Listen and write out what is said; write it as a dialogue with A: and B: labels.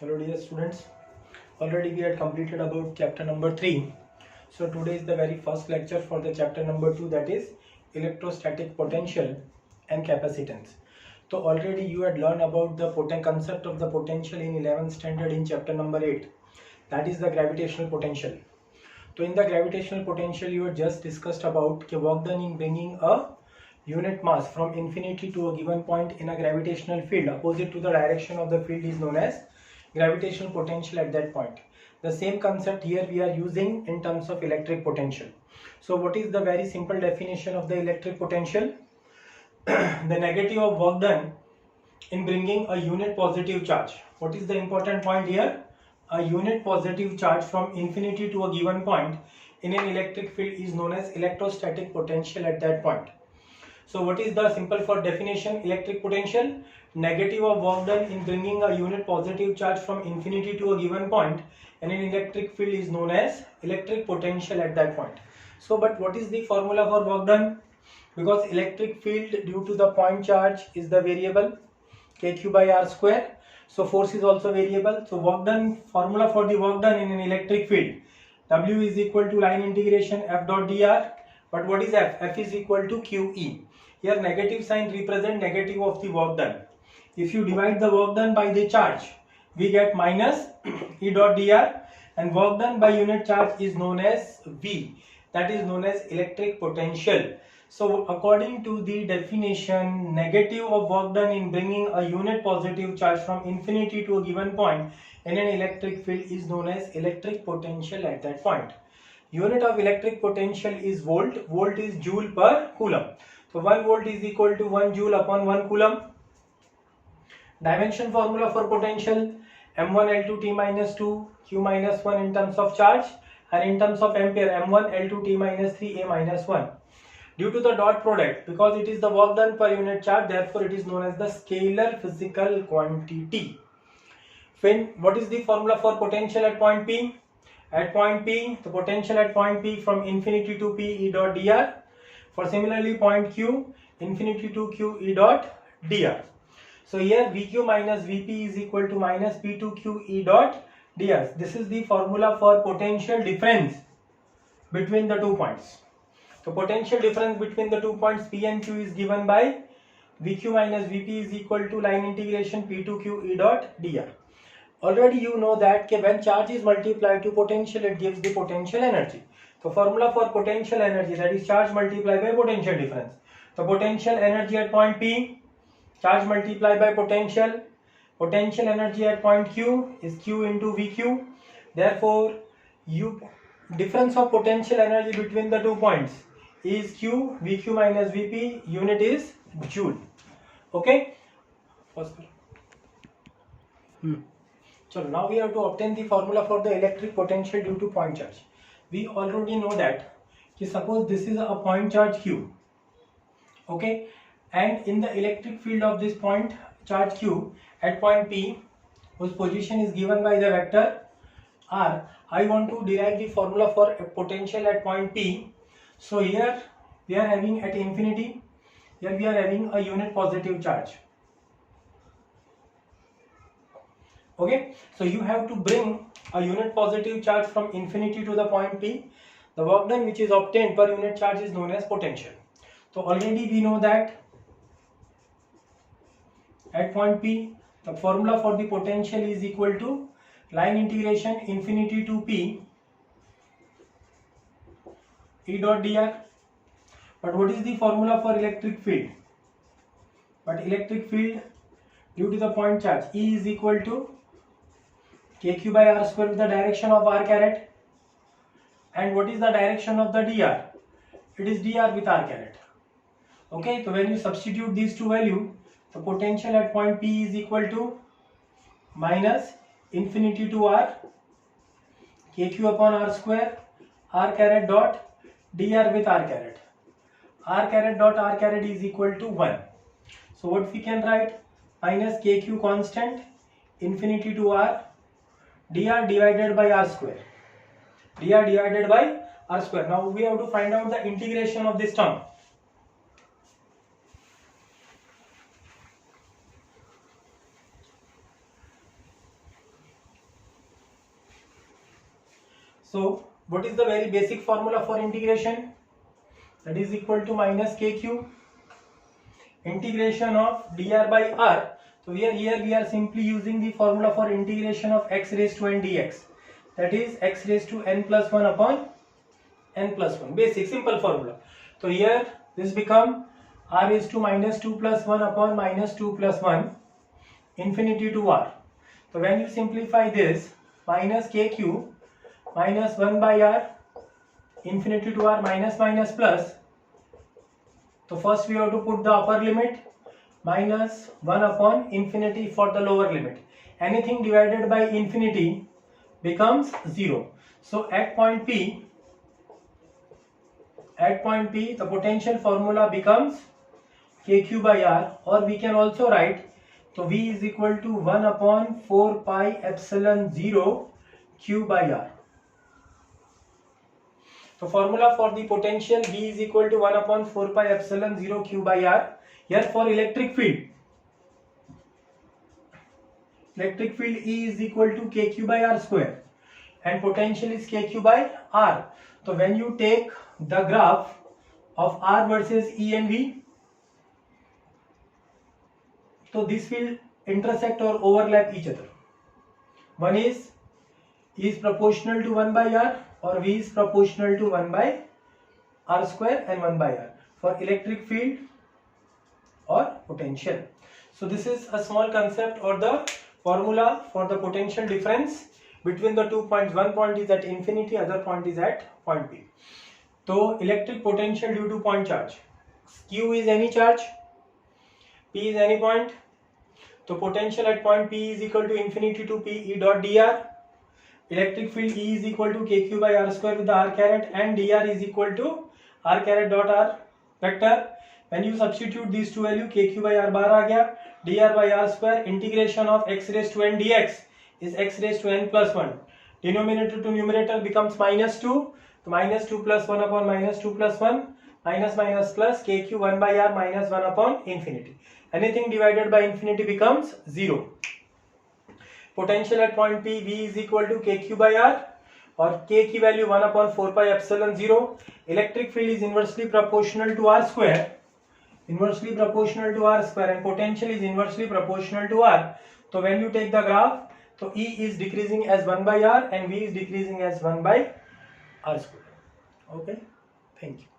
A: Hello dear students, already we had completed about chapter number 3. So today is the very first lecture for the chapter number 2, that is electrostatic potential and capacitance. So already you had learned about the concept of the potential in 11th standard in chapter number 8, that is the gravitational potential. So in the gravitational potential you had just discussed about work done in bringing a unit mass from infinity to a given point in a gravitational field opposite to the direction of the field is known as gravitational potential at that point. The same concept here we are using in terms of electric potential. So what is the very simple definition of the electric potential? The negative of work done in bringing a unit positive charge. What is the important point here? A unit positive charge from infinity to a given point in an electric field is known as electrostatic potential at that point. So what is the simple for definition electric potential? Negative of work done in bringing a unit positive charge from infinity to a given point in an electric field is known as electric potential at that point. So but what is the formula for work done? Because electric field due to the point charge is the variable kq by r square. So force is also variable. So work done, formula for the work done in an electric field, W is equal to line integration f dot dr. But what is f? F is equal to QE. Here negative sign represent negative of the work done. If you divide the work done by the charge, we get minus E dot dr, and work done by unit charge is known as V. That is known as electric potential. So according to the definition, negative of work done in bringing a unit positive charge from infinity to a given point in an electric field is known as electric potential at that point. Unit of electric potential is volt. Volt is joule per coulomb. So 1 volt is equal to 1 joule upon 1 coulomb. Dimension formula for potential, m1 L2 T minus 2 Q minus 1 in terms of charge, and in terms of ampere m1 L2 T minus 3 A minus 1. Due to the dot product, because it is the work done per unit charge, therefore it is known as the scalar physical quantity. What is the formula for potential at point P? At point P, the potential at point P from infinity to P E dot dr. For similarly point Q, infinity to Q E dot dr. So here VQ minus VP is equal to minus P2Q E dot dr. This is the formula for potential difference between the 2 points. So potential difference between the 2 points P and Q is given by VQ minus VP is equal to line integration P2Q E dot dr. Already you know that when charge is multiplied to potential, it gives the potential energy. So formula for potential energy, that is charge multiplied by potential difference. So potential energy at point P, charge multiplied by potential. Potential energy at point Q is Q into VQ. Therefore, difference of potential energy between the 2 points is Q, VQ minus VP, unit is joule. Okay? So now we have to obtain the formula for the electric potential due to point charge. We already know that, suppose this is a point charge Q, okay, and in the electric field of this point charge Q at point P, whose position is given by the vector R, I want to derive the formula for a potential at point P. So here we are having at infinity, here we are having a unit positive charge. Okay, so you have to bring a unit positive charge from infinity to the point P. The work done which is obtained per unit charge is known as potential. So already we know that at point P, the formula for the potential is equal to line integration infinity to P E dot dr. But what is the formula for electric field? But electric field due to the point charge, E is equal to kq by r square with the direction of r caret. And what is the direction of the dr? It is dr with r caret. Okay, so when you substitute these two values, the potential at point P is equal to minus infinity to r kq upon r square r caret dot dr with r caret. R caret dot r caret is equal to 1. So what we can write? Minus kq constant infinity to r dr divided by r square. Dr divided by r square. Now we have to find out the integration of this term. So what is the very basic formula for integration? That is equal to minus kq integration of dr by r. So here we are simply using the formula for integration of x raised to n dx, that is x raised to n plus 1 upon n plus 1, basic simple formula. So here this become r raised to minus 2 plus 1 upon minus 2 plus 1 infinity to r. So when you simplify this, minus kq minus 1 by r infinity to r minus minus plus. So first we have to put the upper limit, minus 1 upon infinity for the lower limit. Anything divided by infinity becomes 0. So at point P, the potential formula becomes kq by r, or we can also write, so V is equal to 1 upon 4 pi epsilon 0 q by r. So formula for the potential V is equal to 1 upon 4 pi epsilon 0 q by r. Here for electric field E is equal to kq by r square and potential is kq by r. So when you take the graph of r versus E and V, so this will intersect or overlap each other. One is E is proportional to 1 by r, or V is proportional to 1 by r square and 1 by r for electric field or potential. So this is a small concept or the formula for the potential difference between the 2 points. One point is at infinity, other point is at point P. So electric potential due to point charge. Q is any charge, P is any point. So potential at point P is equal to infinity to P E dot dr. Electric field E is equal to kq by r square with the r caret, and dr is equal to r caret dot r vector. When you substitute these two value, kq by r bar आ गया, dr by r square integration of x raised to n dx is x raised to n plus 1. Denominator to numerator becomes minus 2. So minus 2 plus 1 upon minus 2 plus 1, minus minus plus kq 1 by r minus 1 upon infinity. Anything divided by infinity becomes 0. Potential at point P, V is equal to kq by r, or k की value 1 upon 4 pi epsilon 0. Electric field is inversely proportional to r square, and potential is inversely proportional to r. So when you take the graph, so E is decreasing as 1 by r and V is decreasing as 1 by r square. Okay, thank you.